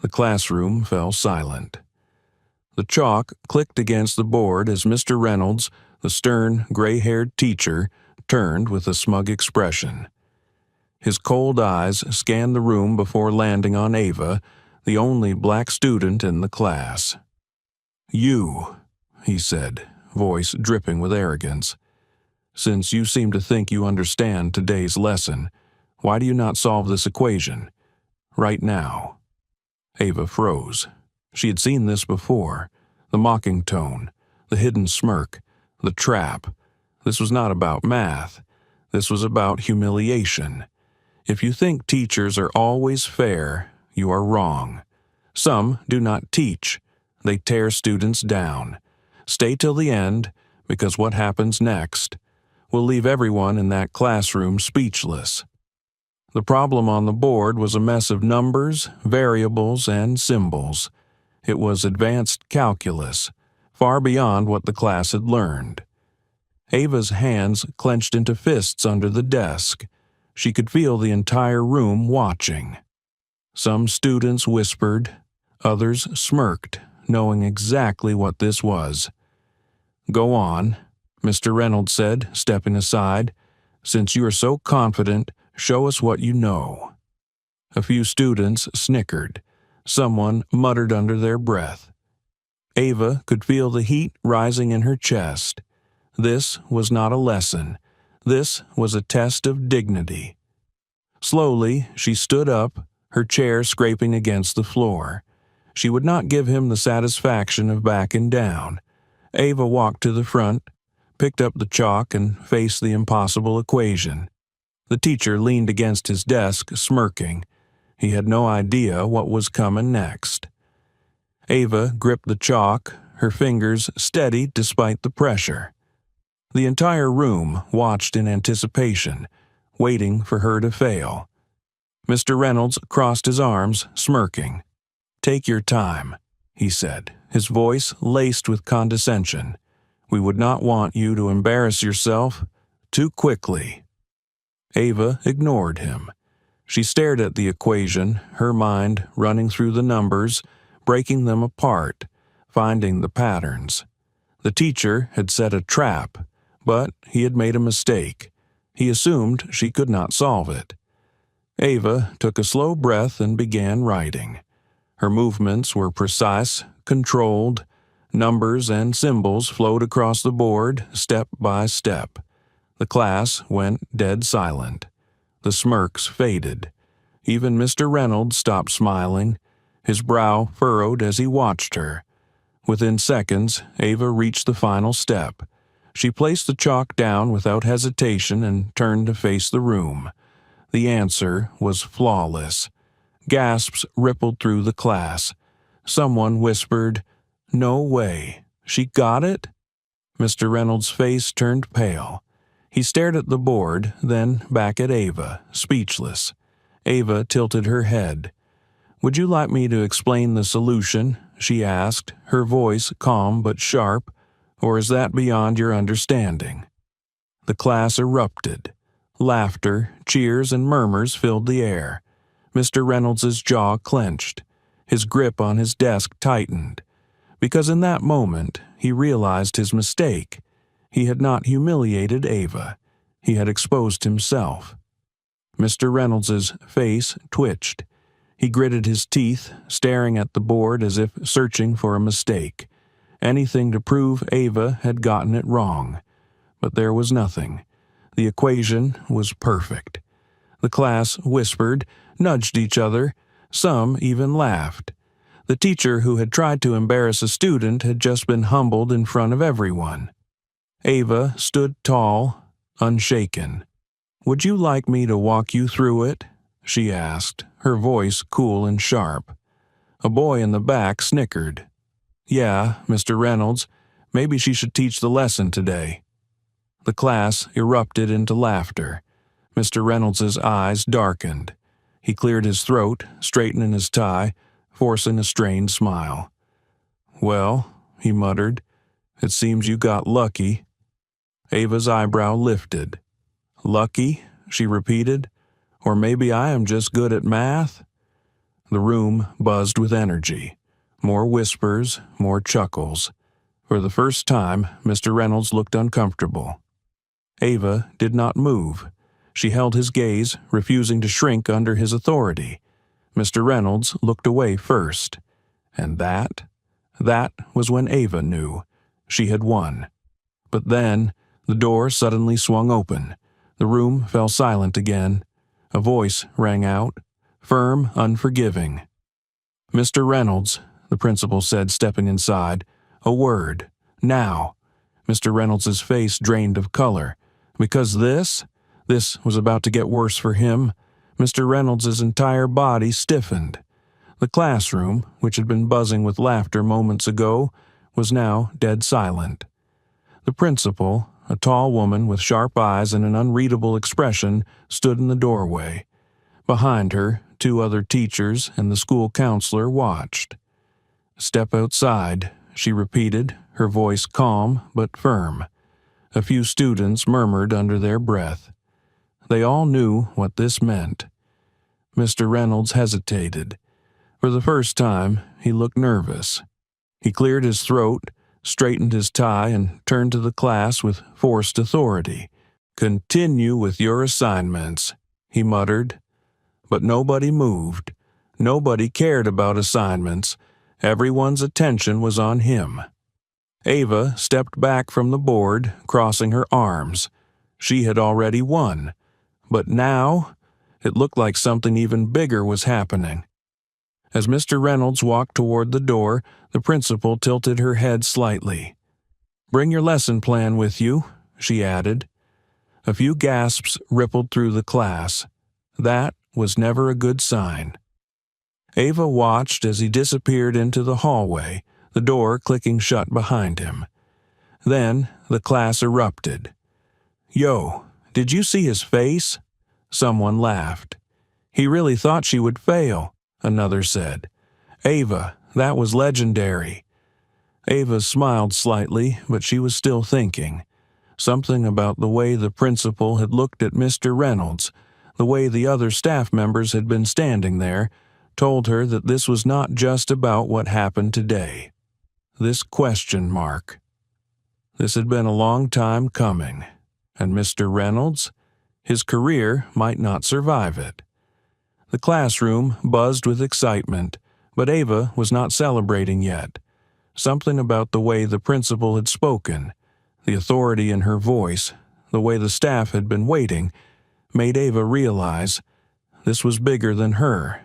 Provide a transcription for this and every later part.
The classroom fell silent. The chalk clicked against the board as Mr. Reynolds, the stern, gray-haired teacher, turned with a smug expression. His cold eyes scanned the room before landing on Ava, the only black student in the class. "You," he said, voice dripping with arrogance. "Since you seem to think you understand today's lesson, why do you not solve this equation? Right now." Ava froze. She had seen this before. The mocking tone, the hidden smirk, the trap. This was not about math. This was about humiliation. If you think teachers are always fair, you are wrong. Some do not teach. They tear students down. Stay till the end, because what happens next will leave everyone in that classroom speechless. The problem on the board was a mess of numbers, variables, and symbols. It was advanced calculus, far beyond what the class had learned. Ava's hands clenched into fists under the desk. She could feel the entire room watching. Some students whispered, others smirked, knowing exactly what this was. "Go on," Mr. Reynolds said, stepping aside. "Since you are so confident, show us what you know." A few students snickered. Someone muttered under their breath. Ava could feel the heat rising in her chest. This was not a lesson. This was a test of dignity. Slowly, she stood up, her chair scraping against the floor. She would not give him the satisfaction of backing down. Ava walked to the front, picked up the chalk, and faced the impossible equation. The teacher leaned against his desk, smirking. He had no idea what was coming next. Ava gripped the chalk, her fingers steady despite the pressure. The entire room watched in anticipation, waiting for her to fail. Mr. Reynolds crossed his arms, smirking. "Take your time," he said, his voice laced with condescension. "We would not want you to embarrass yourself too quickly." Ava ignored him. She stared at the equation, her mind running through the numbers, breaking them apart, finding the patterns. The teacher had set a trap, but he had made a mistake. He assumed she could not solve it. Ava took a slow breath and began writing. Her movements were precise, controlled. Numbers and symbols flowed across the board, step by step. The class went dead silent. The smirks faded. Even Mr. Reynolds stopped smiling. His brow furrowed as he watched her. Within seconds, Ava reached the final step. She placed the chalk down without hesitation and turned to face the room. The answer was flawless. Gasps rippled through the class. Someone whispered, "No way. She got it?" Mr. Reynolds' face turned pale. He stared at the board, then back at Ava, speechless. Ava tilted her head. "Would you like me to explain the solution?" she asked, her voice calm but sharp. "Or is that beyond your understanding?" The class erupted. Laughter, cheers, and murmurs filled the air. Mr. Reynolds's jaw clenched. His grip on his desk tightened. Because in that moment, he realized his mistake. He had not humiliated Ava. He had exposed himself. Mr. Reynolds's face twitched. He gritted his teeth, staring at the board as if searching for a mistake. Anything to prove Ava had gotten it wrong. But there was nothing. The equation was perfect. The class whispered, nudged each other. Some even laughed. The teacher who had tried to embarrass a student had just been humbled in front of everyone. Ava stood tall, unshaken. "Would you like me to walk you through it?" she asked, her voice cool and sharp. A boy in the back snickered. "Yeah, Mr. Reynolds, maybe she should teach the lesson today." The class erupted into laughter. Mr. Reynolds's eyes darkened. He cleared his throat, straightening his tie, forcing a strained smile. "Well," he muttered, "it seems you got lucky." Ava's eyebrow lifted. "Lucky?" she repeated. "Or maybe I am just good at math?" The room buzzed with energy. More whispers, more chuckles. For the first time, Mr. Reynolds looked uncomfortable. Ava did not move. She held his gaze, refusing to shrink under his authority. Mr. Reynolds looked away first. And that was when Ava knew. She had won. But then, the door suddenly swung open. The room fell silent again. A voice rang out, firm, unforgiving. "Mr. Reynolds," the principal said, stepping inside. "A word. Now." Mr. Reynolds's face drained of color. Because this was about to get worse for him. Mr. Reynolds's entire body stiffened. The classroom, which had been buzzing with laughter moments ago, was now dead silent. The principal, a tall woman with sharp eyes and an unreadable expression, stood in the doorway. Behind her, 2 other teachers and the school counselor watched. "Step outside," she repeated, her voice calm but firm. A few students murmured under their breath. They all knew what this meant. Mr. Reynolds hesitated. For the first time, he looked nervous. He cleared his throat, straightened his tie, and turned to the class with forced authority. "Continue with your assignments," he muttered. But nobody moved. Nobody cared about assignments. Everyone's attention was on him. Ava stepped back from the board, crossing her arms. She had already won. But now, it looked like something even bigger was happening. As Mr. Reynolds walked toward the door, the principal tilted her head slightly. "Bring your lesson plan with you," she added. A few gasps rippled through the class. That was never a good sign. Ava watched as he disappeared into the hallway, the door clicking shut behind him. Then the class erupted. "Yo, did you see his face?" Someone laughed. "He really thought she would fail," another said. "Ava, that was legendary." Ava smiled slightly, but she was still thinking. Something about the way the principal had looked at Mr. Reynolds, the way the other staff members had been standing there, told her that this was not just about what happened today. This question mark. This had been a long time coming, and Mr. Reynolds, his career might not survive it. The classroom buzzed with excitement, but Ava was not celebrating yet. Something about the way the principal had spoken, the authority in her voice, the way the staff had been waiting, made Ava realize this was bigger than her.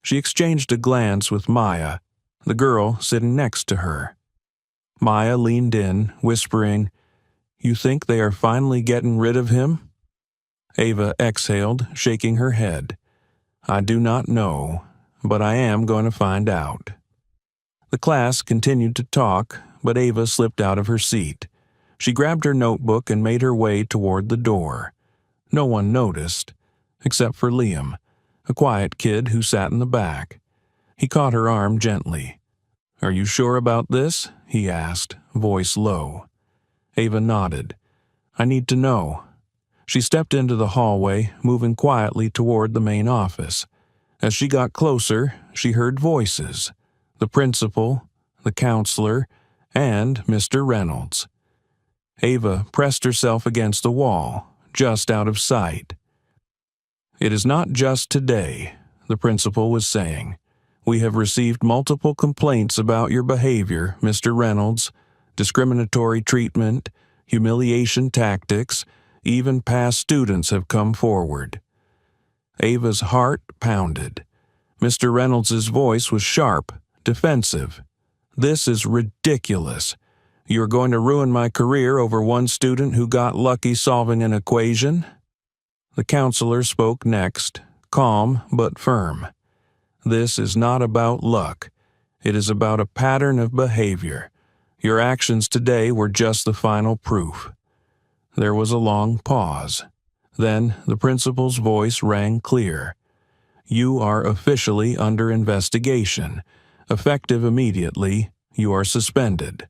She exchanged a glance with Maya, the girl sitting next to her. Maya leaned in, whispering, "You think they are finally getting rid of him?" Ava exhaled, shaking her head. "I do not know, but I am going to find out." The class continued to talk, but Ava slipped out of her seat. She grabbed her notebook and made her way toward the door. No one noticed, except for Liam, a quiet kid who sat in the back. He caught her arm gently. "Are you sure about this?" he asked, voice low. Ava nodded. "I need to know." She stepped into the hallway, moving quietly toward the main office. As she got closer, she heard voices. The principal, the counselor, and Mr. Reynolds. Ava pressed herself against the wall, just out of sight. "It is not just today," the principal was saying. "We have received multiple complaints about your behavior, Mr. Reynolds, discriminatory treatment, humiliation tactics, even past students have come forward." Ava's heart pounded. Mr. Reynolds's voice was sharp, defensive. "This is ridiculous. You're going to ruin my career over one student who got lucky solving an equation?" The counselor spoke next, calm but firm. "This is not about luck. It is about a pattern of behavior. Your actions today were just the final proof." There was a long pause. Then the principal's voice rang clear. "You are officially under investigation. Effective immediately, you are suspended."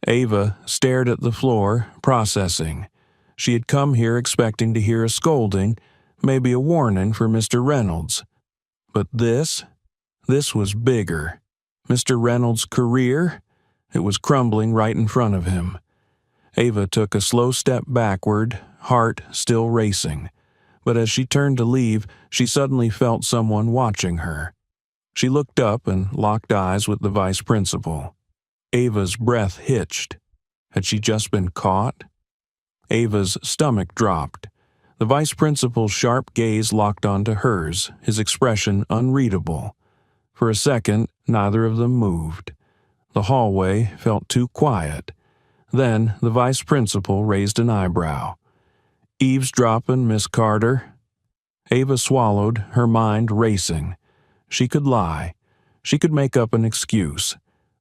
Ava stared at the floor, processing. She had come here expecting to hear a scolding, maybe a warning for Mr. Reynolds. But this was bigger. Mr. Reynolds' career? It was crumbling right in front of him. Ava took a slow step backward, heart still racing. But as she turned to leave, she suddenly felt someone watching her. She looked up and locked eyes with the vice principal. Ava's breath hitched. Had she just been caught? Ava's stomach dropped. The vice principal's sharp gaze locked onto hers, his expression unreadable. For a second, neither of them moved. The hallway felt too quiet. Then the vice principal raised an eyebrow. "Eavesdropping, Miss Carter?" Ava swallowed, her mind racing. She could lie. She could make up an excuse.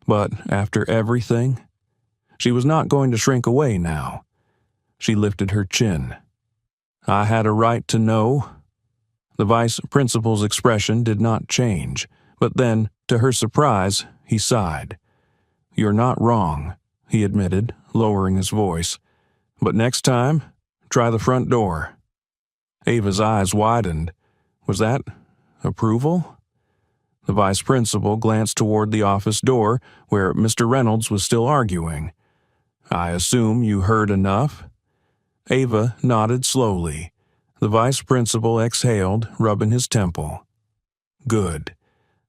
But after everything, she was not going to shrink away now. She lifted her chin. "I had a right to know." The vice principal's expression did not change, but then, to her surprise, he sighed. "You're not wrong," he admitted, lowering his voice. "But next time, try the front door." Ava's eyes widened. Was that approval? The vice principal glanced toward the office door, where Mr. Reynolds was still arguing. "I assume you heard enough?" Ava nodded slowly. The vice principal exhaled, rubbing his temple. "Good.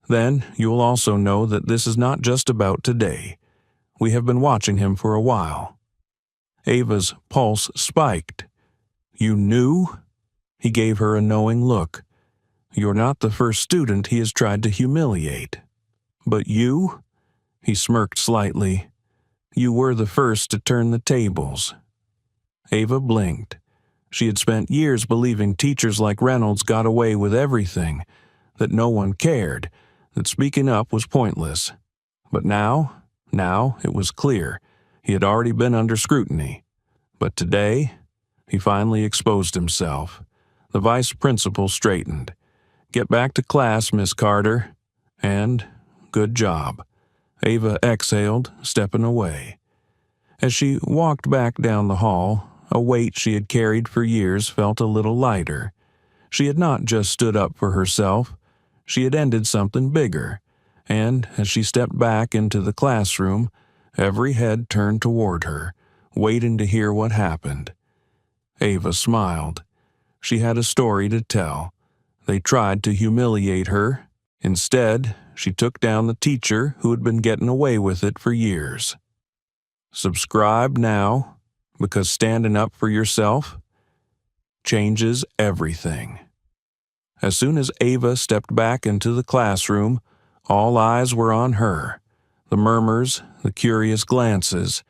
Then you'll also know that this is not just about today. We have been watching him for a while." Ava's pulse spiked. "You knew?" He gave her a knowing look. "You're not the first student he has tried to humiliate. But you?" He smirked slightly. "You were the first to turn the tables." Ava blinked. She had spent years believing teachers like Reynolds got away with everything, that no one cared, that speaking up was pointless. But now it was clear. He had already been under scrutiny. But today, he finally exposed himself. The vice principal straightened. "Get back to class, Miss Carter. And good job." Ava exhaled, stepping away. As she walked back down the hall, a weight she had carried for years felt a little lighter. She had not just stood up for herself. She had ended something bigger. And as she stepped back into the classroom, every head turned toward her, waiting to hear what happened. Ava smiled. She had a story to tell. They tried to humiliate her. Instead, she took down the teacher who had been getting away with it for years. Subscribe now, because standing up for yourself changes everything. As soon as Ava stepped back into the classroom, all eyes were on her. The murmurs, the curious glances.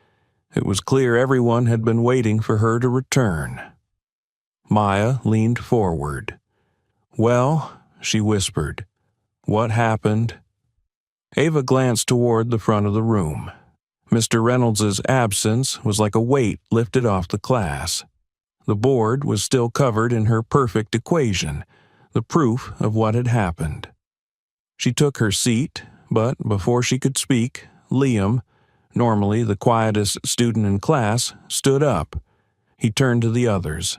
It was clear everyone had been waiting for her to return. Maya leaned forward. "Well," she whispered, "what happened?" Ava glanced toward the front of the room. Mr. Reynolds's absence was like a weight lifted off the class. The board was still covered in her perfect equation, the proof of what had happened. She took her seat, but before she could speak, Liam, normally the quietest student in class, stood up. He turned to the others.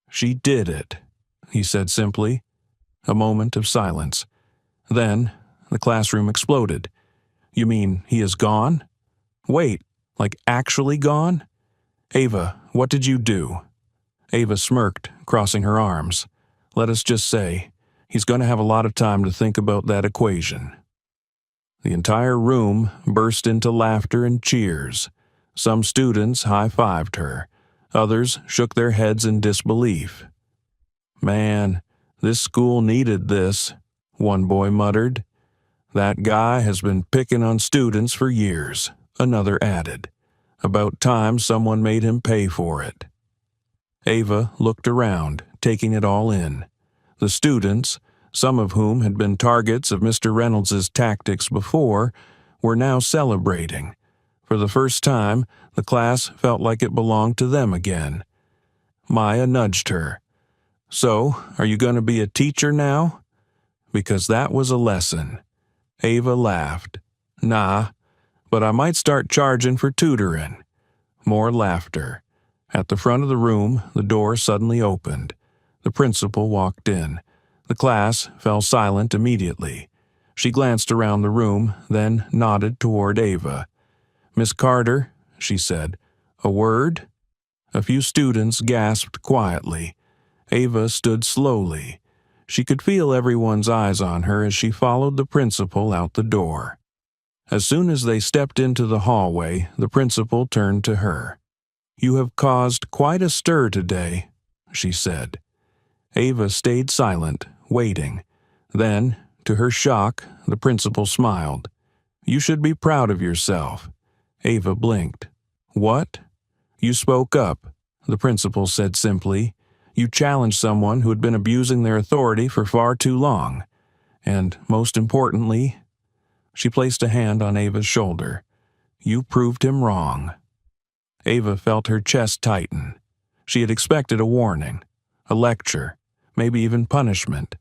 "She did it," he said simply. A moment of silence. Then the classroom exploded. "You mean he is gone? Wait, like actually gone? Ava, what did you do?" Ava smirked, crossing her arms. "Let us just say, he's going to have a lot of time to think about that equation." The entire room burst into laughter and cheers. Some students high-fived her. Others shook their heads in disbelief. "Man, this school needed this," one boy muttered. "That guy has been picking on students for years," another added. "About time someone made him pay for it." Ava looked around, taking it all in. The students, some of whom had been targets of Mr. Reynolds's tactics before, were now celebrating. For the first time, the class felt like it belonged to them again. Maya nudged her. "So, are you going to be a teacher now?" Because that was a lesson. Ava laughed. "Nah, but I might start charging for tutoring." More laughter. At the front of the room, the door suddenly opened. The principal walked in. The class fell silent immediately. She glanced around the room, then nodded toward Ava. "Miss Carter," she said, "a word?" A few students gasped quietly. Ava stood slowly. She could feel everyone's eyes on her as she followed the principal out the door. As soon as they stepped into the hallway, the principal turned to her. "You have caused quite a stir today," she said. Ava stayed silent, waiting. Then, to her shock, the principal smiled. "You should be proud of yourself." Ava blinked. "What?" "You spoke up," the principal said simply. "You challenged someone who had been abusing their authority for far too long. And, most importantly," she placed a hand on Ava's shoulder, "you proved him wrong." Ava felt her chest tighten. She had expected a warning, a lecture, maybe even punishment.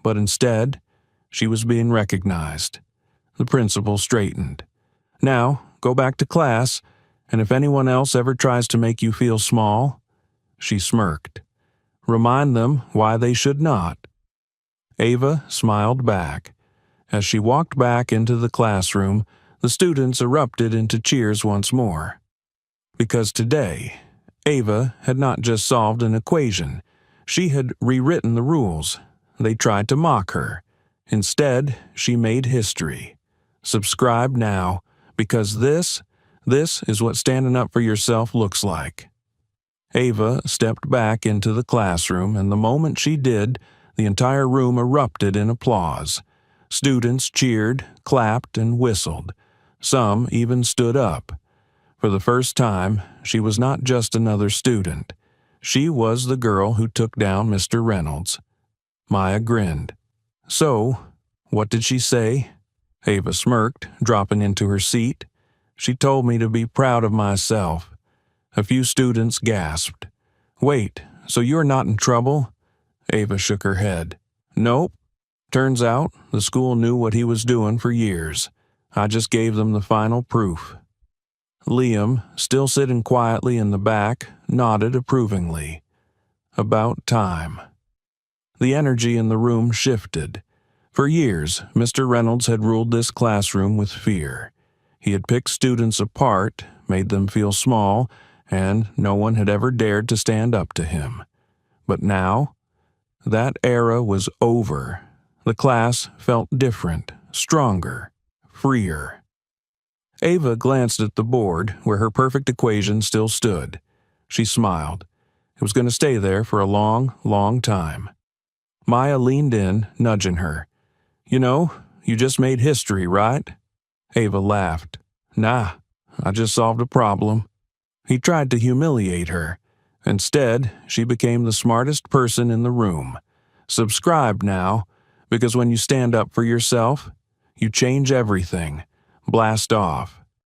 But instead, she was being recognized. The principal straightened. "Now, go back to class, and if anyone else ever tries to make you feel small," she smirked, "remind them why they should not." Ava smiled back. As she walked back into the classroom, the students erupted into cheers once more. Because today, Ava had not just solved an equation. She had rewritten the rules. They tried to mock her. Instead, she made history. Subscribe now, because this is what standing up for yourself looks like. Ava stepped back into the classroom, and the moment she did, the entire room erupted in applause. Students cheered, clapped, and whistled. Some even stood up. For the first time, she was not just another student. She was the girl who took down Mr. Reynolds. Maya grinned. "So, what did she say?" Ava smirked, dropping into her seat. "She told me to be proud of myself." A few students gasped. "Wait, so you're not in trouble?" Ava shook her head. "Nope. Turns out the school knew what he was doing for years. I just gave them the final proof." Liam, still sitting quietly in the back, nodded approvingly. About time. The energy in the room shifted. For years, Mr. Reynolds had ruled this classroom with fear. He had picked students apart, made them feel small, and no one had ever dared to stand up to him. But now, that era was over. The class felt different, stronger, freer. Ava glanced at the board where her perfect equation still stood. She smiled. It was going to stay there for a long, long time. Maya leaned in, nudging her. "You know, you just made history, right?" Ava laughed. "Nah, I just solved a problem." He tried to humiliate her. Instead, she became the smartest person in the room. Subscribe now, because when you stand up for yourself, you change everything. Blast off.